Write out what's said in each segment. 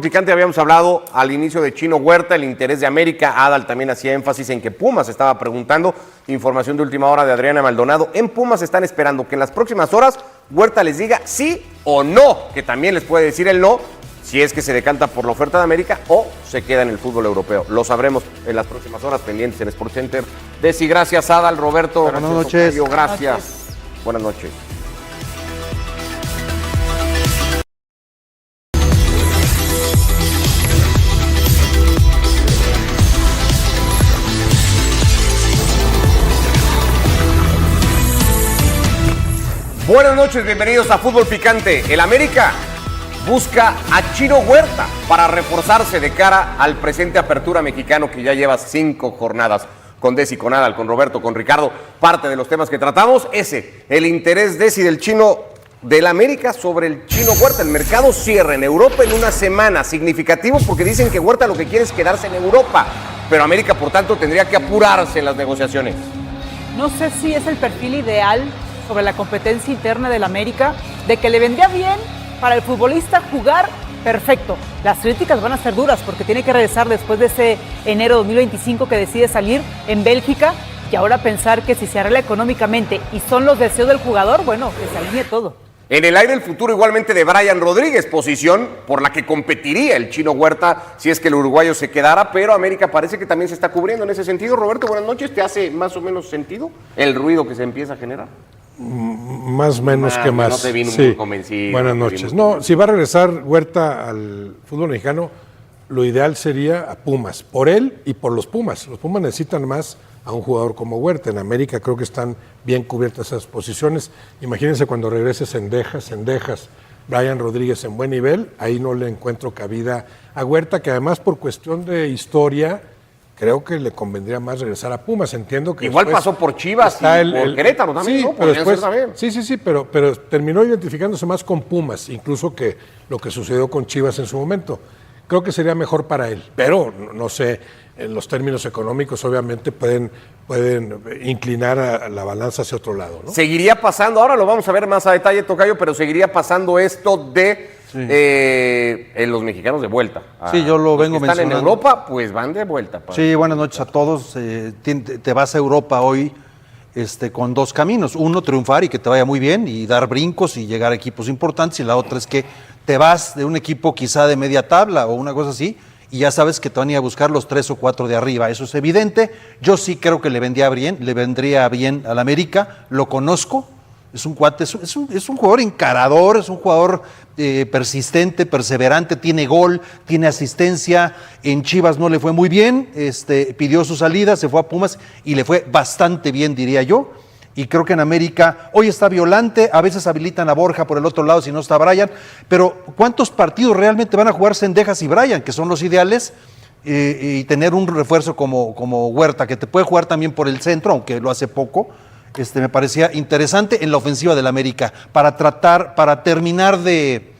Picante, habíamos hablado al inicio de Chino Huerta, el interés de América. Adal también hacía énfasis en que Pumas estaba preguntando. Información de última hora de Adriana Maldonado. En Pumas están esperando que en las próximas horas Huerta les diga sí o no, que también les puede decir el no, si es que se decanta por la oferta de América o se queda en el fútbol europeo. Lo sabremos en las próximas horas, pendientes en Sports Center. Desi, gracias. Adal, Roberto. Buenas noches. Octavio, gracias. Buenas noches. Buenas noches, bienvenidos a Fútbol Picante. El América busca a Chino Huerta para reforzarse de cara al presente Apertura Mexicano que ya lleva 5 jornadas. Con Desi, con Adal, con Roberto, con Ricardo, parte de los temas que tratamos, el interés Desi del Chino del América sobre el Chino Huerta. El mercado cierra en Europa en una semana, significativo porque dicen que Huerta lo que quiere es quedarse en Europa, pero América por tanto tendría que apurarse en las negociaciones. No sé si es el perfil ideal sobre la competencia interna del América, de que le vendría bien para el futbolista jugar perfecto. Las críticas van a ser duras porque tiene que regresar después de ese enero 2025 que decide salir en Bélgica y ahora pensar que si se arregla económicamente y son los deseos del jugador, bueno, que se alinee todo. En el aire el futuro igualmente de Brian Rodríguez, posición por la que competiría el Chino Huerta si es que el uruguayo se quedara, pero América parece que también se está cubriendo en ese sentido. Roberto, buenas noches. ¿Te hace más o menos sentido el ruido que se empieza a generar? Más menos que más. No te vino sí. muy convencido. Buenas noches. No, si va a regresar Huerta al fútbol mexicano, lo ideal sería a Pumas, por él y por los Pumas. Los Pumas necesitan más a un jugador como Huerta. En América creo que están bien cubiertas esas posiciones. Imagínense cuando regrese Cendejas, Brian Rodríguez en buen nivel, ahí no le encuentro cabida a Huerta, que además por cuestión de historia, creo que le convendría más regresar a Pumas. Entiendo que igual pasó por Chivas y por Querétaro también, sí, ¿no? Pero después, también. Sí, pero terminó identificándose más con Pumas, incluso que lo que sucedió con Chivas en su momento. Creo que sería mejor para él, pero no sé, en los términos económicos obviamente pueden inclinar a la balanza hacia otro lado, ¿no? Seguiría pasando, ahora lo vamos a ver más a detalle, Tocayo, pero seguiría pasando esto de los mexicanos de vuelta. Sí, yo lo vengo mencionando. Están en Europa, pues van de vuelta. Sí, buenas noches a todos. Te vas a Europa hoy con 2 caminos. Uno, triunfar y que te vaya muy bien y dar brincos y llegar a equipos importantes. Y la otra es que te vas de un equipo quizá de media tabla o una cosa así y ya sabes que te van a ir a buscar los 3 o 4 de arriba. Eso es evidente. Yo sí creo que le vendría bien al América. Lo conozco. Es un cuate, es un jugador encarador, es un jugador persistente, perseverante, tiene gol, tiene asistencia. En Chivas no le fue muy bien, pidió su salida, se fue a Pumas y le fue bastante bien, diría yo. Y creo que en América hoy está Violante, a veces habilitan a Borja por el otro lado si no está Brian, pero ¿cuántos partidos realmente van a jugar Cendejas y Brian, que son los ideales? Y tener un refuerzo como Huerta, que te puede jugar también por el centro, aunque lo hace poco. Me parecía interesante en la ofensiva del América para terminar de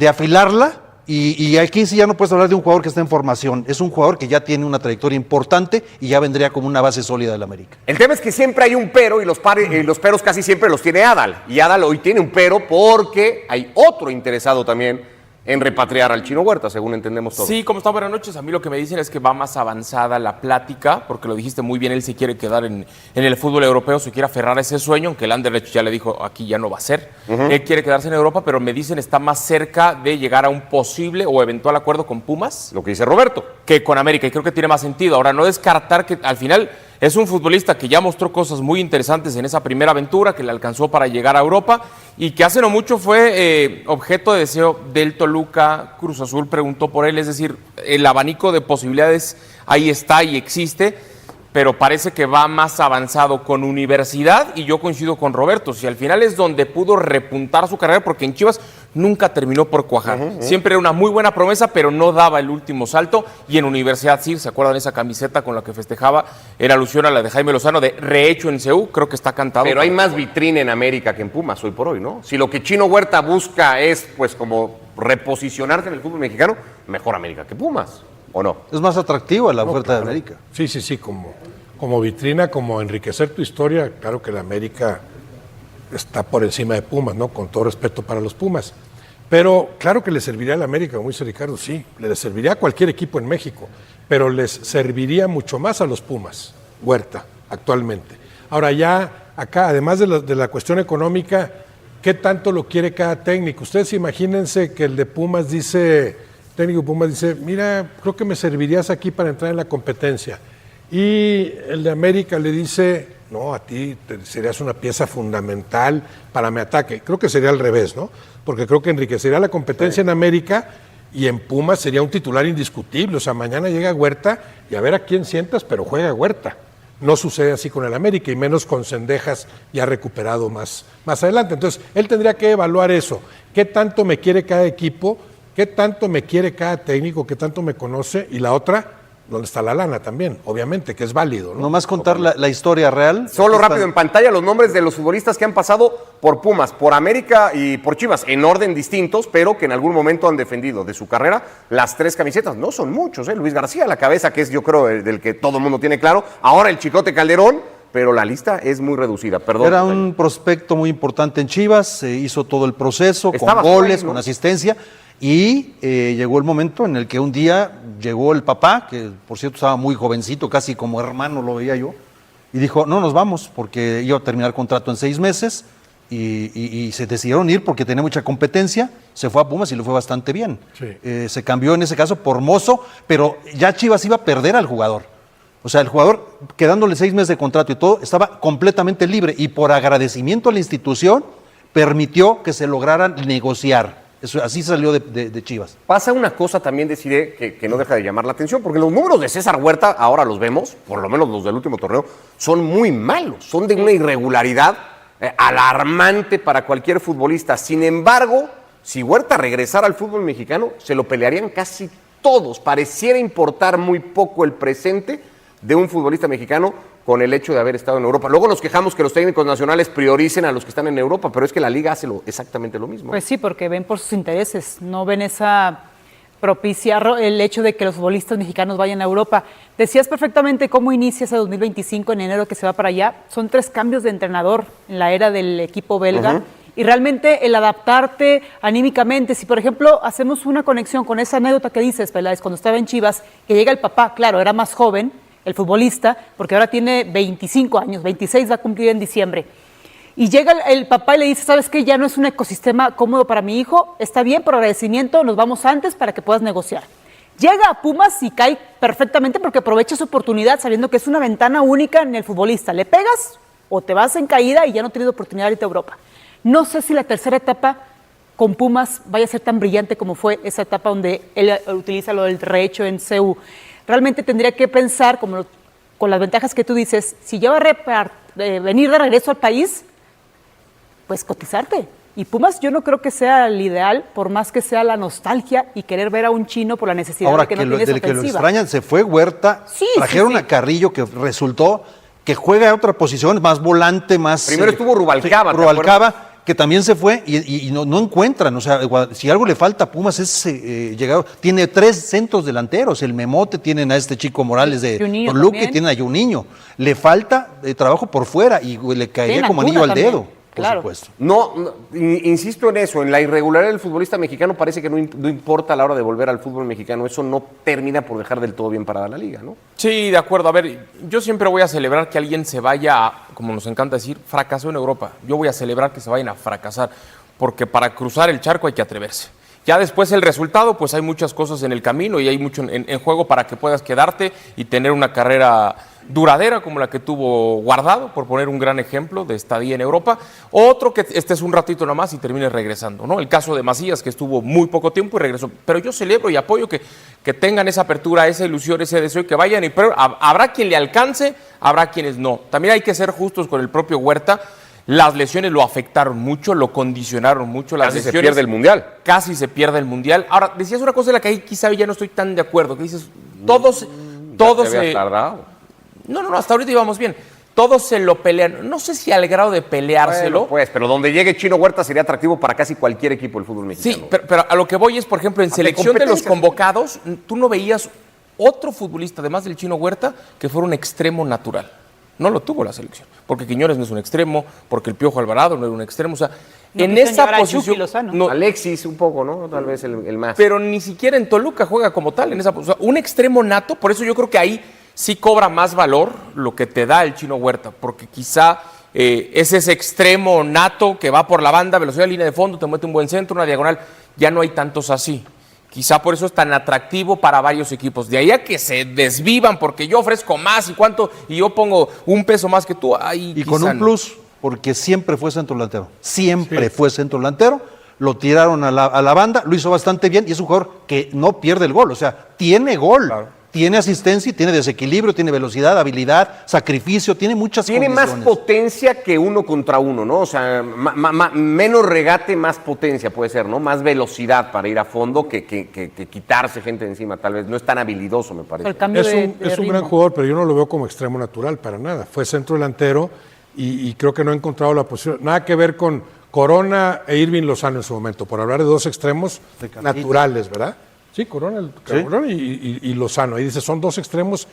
afilarla y aquí sí ya no puedes hablar de un jugador que está en formación, es un jugador que ya tiene una trayectoria importante y ya vendría como una base sólida del América. El tema es que siempre hay un pero y los peros casi siempre los tiene Adal, y Adal hoy tiene un pero porque hay otro interesado también en repatriar al Chino Huerta, según entendemos todos. Sí, ¿cómo están? Buenas noches. A mí lo que me dicen es que va más avanzada la plática, porque lo dijiste muy bien, él se quiere quedar en el fútbol europeo, se quiere aferrar a ese sueño, aunque el Anderlecht ya le dijo, aquí ya no va a ser. Él quiere quedarse en Europa, pero me dicen está más cerca de llegar a un posible o eventual acuerdo con Pumas. Lo que dice Roberto. Que con América, y creo que tiene más sentido. Ahora, no descartar que al final es un futbolista que ya mostró cosas muy interesantes en esa primera aventura, que le alcanzó para llegar a Europa y que hace no mucho fue objeto de deseo del Toluca. Cruz Azul preguntó por él, es decir, el abanico de posibilidades ahí está y existe, pero parece que va más avanzado con Universidad y yo coincido con Roberto, si al final es donde pudo repuntar su carrera, porque en Chivas nunca terminó por cuajar. Siempre era una muy buena promesa, pero no daba el último salto, y en Universidad sí, ¿se acuerdan esa camiseta con la que festejaba? Era alusión a la de Jaime Lozano, de rehecho en CEU, creo que está cantado. Pero hay más vitrina en América que en Pumas hoy por hoy, ¿no? Si lo que Chino Huerta busca es, pues, como reposicionarse en el fútbol mexicano, mejor América que Pumas, ¿o no? Es más atractiva la oferta claro. de América. Sí, como vitrina, como enriquecer tu historia, claro que la América está por encima de Pumas, ¿no? Con todo respeto para los Pumas. Pero claro que le serviría al América, como dice Ricardo, sí, le serviría a cualquier equipo en México, pero les serviría mucho más a los Pumas, Huerta, actualmente. Ahora ya acá, además de la cuestión económica, ¿qué tanto lo quiere cada técnico? Ustedes imagínense que el de Pumas dice, técnico de Pumas dice, mira, creo que me servirías aquí para entrar en la competencia. Y el de América le dice, no, a ti serías una pieza fundamental para mi ataque. Creo que sería al revés, ¿no? Porque creo que enriquecería la competencia en América y en Pumas sería un titular indiscutible. O sea, mañana llega Huerta y a ver a quién sientas, pero juega Huerta. No sucede así con el América y menos con Cendejas ya recuperado más adelante. Entonces, él tendría que evaluar eso. ¿Qué tanto me quiere cada equipo? ¿Qué tanto me quiere cada técnico? ¿Qué tanto me conoce? Y la otra, ¿dónde está la lana también? Obviamente, que es válido, ¿no? Nomás contar la historia real. Solo rápido en pantalla los nombres de los futbolistas que han pasado por Pumas, por América y por Chivas, en orden distintos, pero que en algún momento han defendido de su carrera las 3 camisetas. No son muchos, ¿eh? Luis García, la cabeza, que es yo creo del que todo el mundo tiene claro. Ahora el Chicote Calderón, pero la lista es muy reducida. Perdón. Era un prospecto muy importante en Chivas, se hizo todo el proceso, Estaba con goles, ahí, ¿no? con asistencia. Y llegó el momento en el que un día llegó el papá, que por cierto estaba muy jovencito, casi como hermano lo veía yo, y dijo, no, nos vamos, porque iba a terminar contrato en 6 meses, y se decidieron ir porque tenía mucha competencia, se fue a Pumas y le fue bastante bien. Sí. Se cambió en ese caso por Mozo, pero ya Chivas iba a perder al jugador. O sea, el jugador, quedándole 6 meses de contrato y todo, estaba completamente libre, y por agradecimiento a la institución, permitió que se lograran negociar. Eso, así salió de Chivas. Pasa una cosa también, Desiree, que no deja de llamar la atención, porque los números de César Huerta, ahora los vemos, por lo menos los del último torneo, son muy malos, son de una irregularidad alarmante para cualquier futbolista. Sin embargo, si Huerta regresara al fútbol mexicano, se lo pelearían casi todos. Pareciera importar muy poco el presente de un futbolista mexicano con el hecho de haber estado en Europa. Luego nos quejamos que los técnicos nacionales prioricen a los que están en Europa, pero es que la Liga hace exactamente lo mismo. Pues sí, porque ven por sus intereses, no ven esa propicia el hecho de que los futbolistas mexicanos vayan a Europa. Decías perfectamente cómo inicia ese 2025 en enero que se va para allá. Son 3 cambios de entrenador en la era del equipo belga. Y realmente el adaptarte anímicamente, si por ejemplo hacemos una conexión con esa anécdota que dices, Peláez, cuando estaba en Chivas, que llega el papá, claro, era más joven, el futbolista, porque ahora tiene 25 años, 26 va a cumplir en diciembre. Y llega el papá y le dice, ¿sabes qué? Ya no es un ecosistema cómodo para mi hijo, está bien, por agradecimiento, nos vamos antes para que puedas negociar. Llega a Pumas y cae perfectamente porque aprovecha su oportunidad sabiendo que es una ventana única en el futbolista. Le pegas o te vas en caída y ya no tienes oportunidad de irte a Europa. No sé si la tercera etapa con Pumas vaya a ser tan brillante como fue esa etapa donde él utiliza lo del rehecho en CU. Realmente tendría que pensar, con las ventajas que tú dices, si ya va a venir de regreso al país, pues cotizarte. Y Pumas yo no creo que sea el ideal, por más que sea la nostalgia y querer ver a un chino por la necesidad Ahora, de que no tienes del que lo ofensiva. extrañan, se fue Huerta, Sí, trajeron sí. a Carrillo, que resultó que juega en otra posición, más volante, más... Primero estuvo Rubalcaba, ¿te Rubalcaba, que también se fue y no encuentran. O sea, si algo le falta a Pumas es llegar. Tiene 3 centros delanteros. El Memote, tienen a este chico Morales de Juninho Toluca, también. tienen a Juninho. Le falta trabajo por fuera y le caería Tienen como Antuna anillo al también, dedo, claro. por supuesto. No, insisto en eso, en la irregularidad del futbolista mexicano parece que no importa a la hora de volver al fútbol mexicano, eso no termina por dejar del todo bien parada la liga, ¿no? Sí, de acuerdo. A ver, yo siempre voy a celebrar que alguien se vaya, como nos encanta decir, fracasó en Europa. Yo voy a celebrar que se vayan a fracasar, porque para cruzar el charco hay que atreverse. Ya después el resultado, pues hay muchas cosas en el camino y hay mucho en juego para que puedas quedarte y tener una carrera duradera como la que tuvo Guardado, por poner un gran ejemplo de estadía en Europa. Otro que estés un ratito nada más y termines regresando, ¿no? El caso de Macías, que estuvo muy poco tiempo y regresó. Pero yo celebro y apoyo que tengan esa apertura, esa ilusión, ese deseo y que vayan. Pero habrá quien le alcance, habrá quienes no. También hay que ser justos con el propio Huerta. Las lesiones lo afectaron mucho, lo condicionaron mucho. Las Casi se lesiones, pierde el Mundial. Casi se pierde el Mundial. Ahora, decías una cosa de la que ahí quizá ya no estoy tan de acuerdo, que dices, todos Ya te habías tardado. No, hasta ahorita íbamos bien. Todos se lo pelean. No sé si al grado de peleárselo. Bueno, pues, pero donde llegue Chino Huerta sería atractivo para casi cualquier equipo del fútbol mexicano. Sí, pero a lo que voy es, por ejemplo, en De selección de los competencias. convocados, tú no veías otro futbolista, además del Chino Huerta, que fuera un extremo natural. No lo tuvo la selección, porque Quiñones no es un extremo, porque el Piojo Alvarado no era un extremo. O sea, No en quisieron esa llevar a Chucky posición. Lozano. No, Alexis un poco, ¿no? Tal vez el más. pero ni siquiera en Toluca juega como tal en esa posición. Un extremo nato, por eso yo creo que ahí sí cobra más valor lo que te da el Chino Huerta, porque quizá es ese extremo nato que va por la banda, velocidad, línea de fondo, te mete un buen centro, una diagonal, ya no hay tantos así. Quizá por eso es tan atractivo para varios equipos. De ahí a que se desvivan porque yo ofrezco más y cuánto, y yo pongo un peso más que tú, ahí Y con quizá un no. plus, porque siempre fue centro delantero. Siempre fue centro delantero. Lo tiraron a la banda, lo hizo bastante bien y es un jugador que no pierde el gol. O sea, tiene gol, tiene asistencia, tiene desequilibrio, tiene velocidad, habilidad, sacrificio, tiene muchas Tiene más condiciones. potencia que uno contra uno, ¿no? O sea, menos regate, más potencia puede ser, ¿no? Más velocidad para ir a fondo que quitarse gente de encima, tal vez. No es tan habilidoso, me parece. El cambio Es de un ritmo. gran jugador, pero yo no lo veo como extremo natural para nada. Fue centro delantero y creo que no ha encontrado la posición. Nada que ver con Corona e Irving Lozano en su momento, por hablar de dos extremos De Carlitos. naturales, ¿verdad? Sí, Corona y Lozano. Ahí dice, son dos extremos.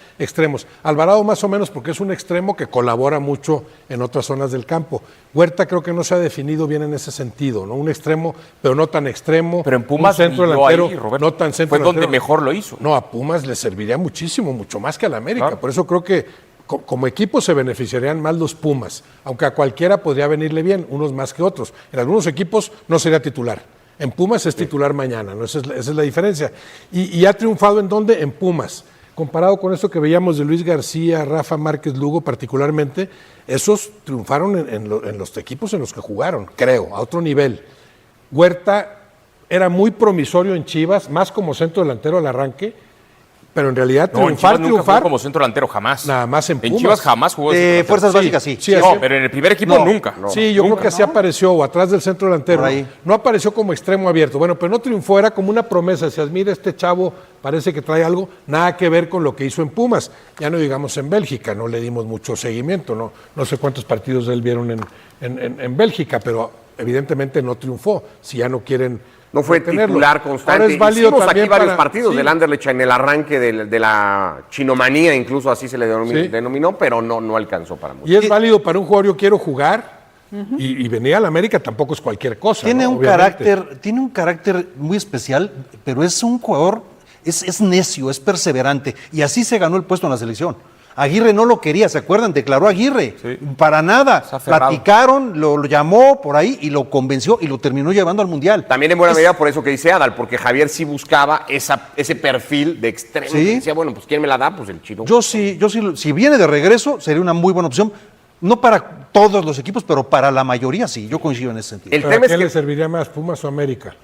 Alvarado más o menos porque es un extremo que colabora mucho en otras zonas del campo. Huerta creo que no se ha definido bien en ese sentido, ¿no? Un extremo, pero no tan extremo. Pero en Pumas un centro brilló delantero, ahí, Roberto. no tan centro Fue donde delantero. mejor lo hizo. No, a Pumas le serviría muchísimo, mucho más que al América. Claro. Por eso creo que como equipo se beneficiarían más los Pumas, aunque a cualquiera podría venirle bien, unos más que otros. En algunos equipos no sería titular. En Pumas es titular mañana, ¿no? Esa es la diferencia. Y ha triunfado ¿en dónde? En Pumas. Comparado con esto que veíamos de Luis García, Rafa Márquez Lugo particularmente, esos triunfaron en los equipos en los que jugaron, creo, a otro nivel. Huerta era muy promisorio en Chivas, más como centro delantero al arranque, pero en realidad No, en Chivas nunca jugó triunfar, como centro delantero, jamás. nada más en Pumas. Chivas jamás jugó de centro delantero. Fuerzas básicas, sí. sí, No, así- pero en el primer equipo No, nunca. Sí, yo creo que así apareció, o atrás del centro delantero. Por ahí. No apareció como extremo abierto. Bueno, pero no triunfó, era como una promesa. Decías, mira, este chavo parece que trae algo, nada que ver con lo que hizo en Pumas. Ya no digamos en Bélgica, no le dimos mucho seguimiento. No sé cuántos partidos de él vieron en Bélgica, pero evidentemente no triunfó. Si ya no quieren. No fue retenerlo. titular constante. Ahora es válido Hicimos aquí también varios para- partidos sí. del Anderlecht en el arranque de la chinomanía, incluso así se le Sí. denominó, pero no alcanzó para mucho. Y es válido para un jugador, yo quiero jugar. Y venir a la América tampoco es cualquier cosa. Tiene ¿no? un Obviamente. tiene un carácter muy especial, pero es un jugador, es necio, es perseverante. Y así se ganó el puesto en la selección. Aguirre no lo quería, ¿se acuerdan? Declaró a Aguirre. Sí. Para nada. Está aferrado. Platicaron, lo llamó por ahí y lo convenció y lo terminó llevando al Mundial. También en buena medida por eso que dice Adal, porque Javier sí buscaba ese perfil de extremo. Sí. Que decía, bueno, pues ¿quién me la da? Pues el Chino. Yo sí, si viene de regreso, sería una muy buena opción. No para todos los equipos, pero para la mayoría sí. Yo coincido en ese sentido. El ¿Pero tema a es qué que le serviría más, Pumas o América?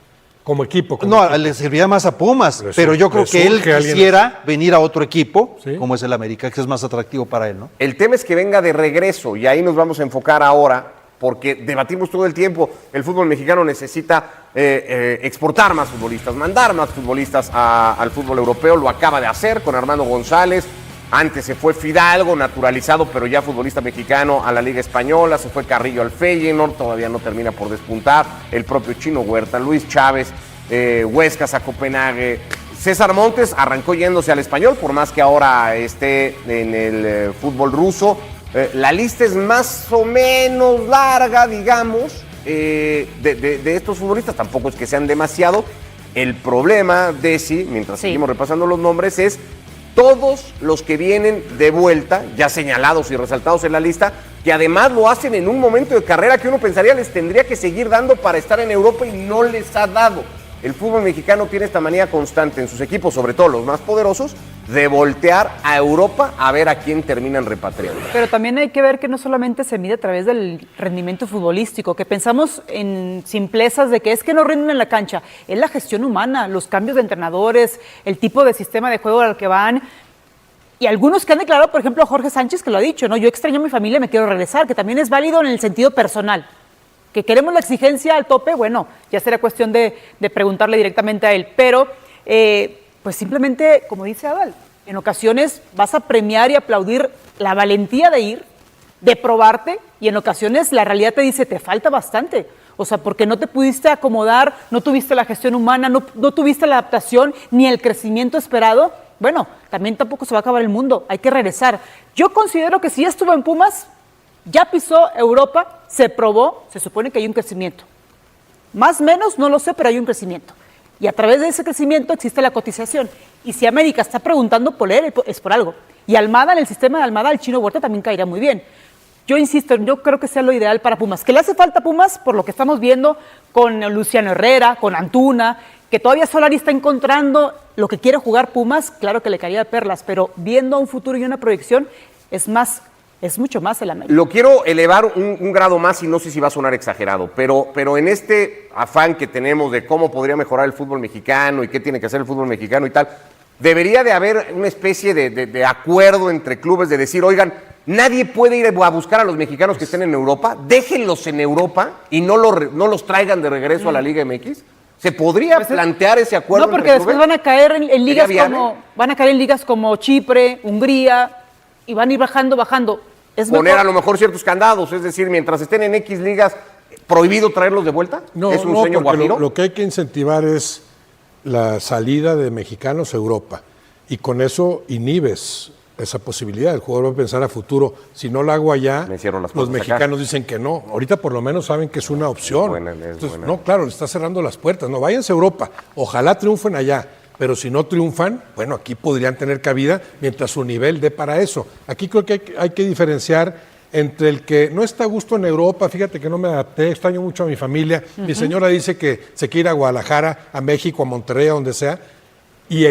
Como equipo. como No, equipo. le serviría más a Pumas, Le pero yo creo le que él surge alguien quisiera venir a otro equipo, Sí. como es el América, que es más atractivo para él, ¿no? El tema es que venga de regreso y ahí nos vamos a enfocar ahora, porque debatimos todo el tiempo, el fútbol mexicano necesita exportar más futbolistas, mandar más futbolistas al fútbol europeo, lo acaba de hacer con Armando González, antes se fue Fidalgo, naturalizado, pero ya futbolista mexicano a la Liga Española, se fue Carrillo al Feyenoord, todavía no termina por despuntar, el propio Chino Huerta, Luis Chávez, Huescas a Copenhague. César Montes arrancó yéndose al Español, por más que ahora esté en el fútbol ruso. La lista es más o menos larga, digamos, de estos futbolistas. Tampoco es que sean demasiado. El problema, Desi, mientras Sí. seguimos repasando los nombres, es todos los que vienen de vuelta, ya señalados y resaltados en la lista, que además lo hacen en un momento de carrera que uno pensaría les tendría que seguir dando para estar en Europa y no les ha dado. El fútbol mexicano tiene esta manía constante en sus equipos, sobre todo los más poderosos, de voltear a Europa a ver a quién terminan repatriando. Pero también hay que ver que no solamente se mide a través del rendimiento futbolístico, que pensamos en simplezas de que es que no rinden en la cancha, es la gestión humana, los cambios de entrenadores, el tipo de sistema de juego al que van. Y algunos que han declarado, por ejemplo, Jorge Sánchez, que lo ha dicho, ¿no? Yo extraño a mi familia, me quiero regresar, que también es válido en el sentido personal. Que queremos la exigencia al tope, bueno, ya será cuestión de preguntarle directamente a él. Pero, pues simplemente, como dice Adal, en ocasiones vas a premiar y aplaudir la valentía de ir, de probarte, y en ocasiones la realidad te dice, te falta bastante. O sea, porque no te pudiste acomodar, no tuviste la gestión humana, no tuviste la adaptación ni el crecimiento esperado. Bueno, también tampoco se va a acabar el mundo, hay que regresar. Yo considero que si estuvo en Pumas, ya pisó Europa, se probó, se supone que hay un crecimiento. Más o menos, no lo sé, pero hay un crecimiento. Y a través de ese crecimiento existe la cotización. Y si América está preguntando por él, es por algo. Y Almada, en el sistema de Almada, el Chino Huerta también caería muy bien. Yo insisto, yo creo que sea lo ideal para Pumas. ¿Que le hace falta a Pumas? Por lo que estamos viendo con Luciano Herrera, con Antuna, que todavía Solari está encontrando lo que quiere jugar Pumas, claro que le caería de perlas, pero viendo a un futuro y una proyección, es mucho más el América. Lo quiero elevar un grado más y no sé si va a sonar exagerado, pero en este afán que tenemos de cómo podría mejorar el fútbol mexicano y qué tiene que hacer el fútbol mexicano y tal, debería de haber una especie de acuerdo entre clubes de decir, oigan, nadie puede ir a buscar a los mexicanos que estén en Europa, déjenlos en Europa y no los traigan de regreso a la Liga MX. ¿Se podría plantear ese acuerdo? No, porque después van a caer en ligas como Chipre, Hungría, y van a ir bajando. Poner a lo mejor ciertos candados, es decir, mientras estén en X ligas, ¿prohibido traerlos de vuelta? No, ¿Es un sueño guajiro? Lo que hay que incentivar es la salida de mexicanos a Europa, y con eso inhibes esa posibilidad. El jugador va a pensar a futuro, si no lo hago allá, los mexicanos dicen que no. Ahorita por lo menos saben que es una opción. Entonces, no, claro, le está cerrando las puertas. No, váyanse a Europa, ojalá triunfen allá, pero si no triunfan, bueno, aquí podrían tener cabida mientras su nivel dé para eso. Aquí creo que hay que diferenciar entre el que no está a gusto en Europa, fíjate que no me adapté, extraño mucho a mi familia, mi señora dice que se quiere ir a Guadalajara, a México, a Monterrey, a donde sea, y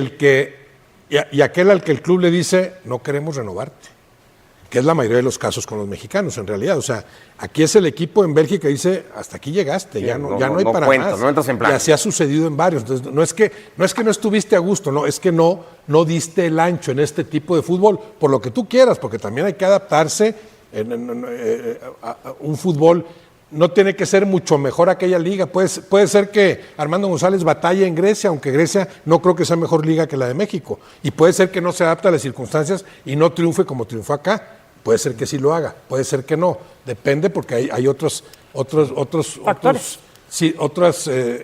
aquel al que el club le dice, no queremos renovarte, que es la mayoría de los casos con los mexicanos en realidad. O sea, aquí es el equipo en Bélgica que dice, hasta aquí llegaste, sí, ya no hay para más. No entras en plan. Y así ha sucedido en varios. Entonces, no es que no estuviste a gusto, no, es que no diste el ancho en este tipo de fútbol, por lo que tú quieras, porque también hay que adaptarse a un fútbol. No tiene que ser mucho mejor aquella liga. Puede ser que Armando González batalle en Grecia, aunque Grecia no creo que sea mejor liga que la de México. Y puede ser que no se adapte a las circunstancias y no triunfe como triunfó acá. Puede ser que sí lo haga, puede ser que no. Depende, porque hay otros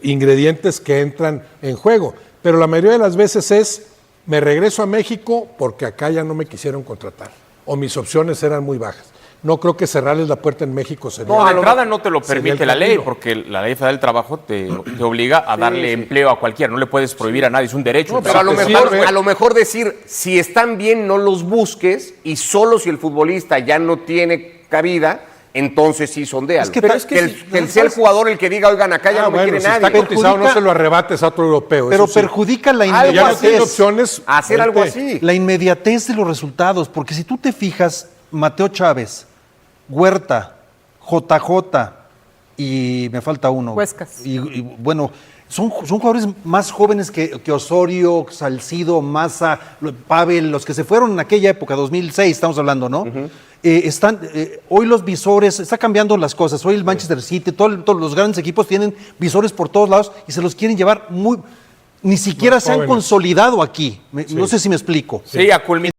ingredientes que entran en juego. Pero la mayoría de las veces me regreso a México porque acá ya no me quisieron contratar o mis opciones eran muy bajas. No creo que cerrarles la puerta en México sería... No, de entrada no te lo permite la ley, porque la ley federal del trabajo te obliga a darle empleo a cualquiera. No le puedes prohibir a nadie, es un derecho. No, pero a lo mejor decir, si están bien, no los busques, y solo si el futbolista ya no tiene cabida, entonces sí sondéalo. Que sea el jugador el que diga, oigan, acá ya no me quiere si nadie. Está cotizado, no se lo arrebates a otro europeo. Pero perjudica la inmediatez. Ya no tiene opciones. Hacer algo así. La inmediatez de los resultados, porque si tú te fijas, Mateo Chávez, Huerta, JJ y me falta uno. Huescas. Y bueno, son jugadores más jóvenes que Osorio, Salcido, Maza, Pavel, los que se fueron en aquella época, 2006 estamos hablando, ¿no? Hoy los visores, está cambiando las cosas. Hoy el Manchester City, todos los grandes equipos tienen visores por todos lados y se los quieren llevar ni siquiera se han consolidado aquí. No sé si me explico. Sí, a culminar.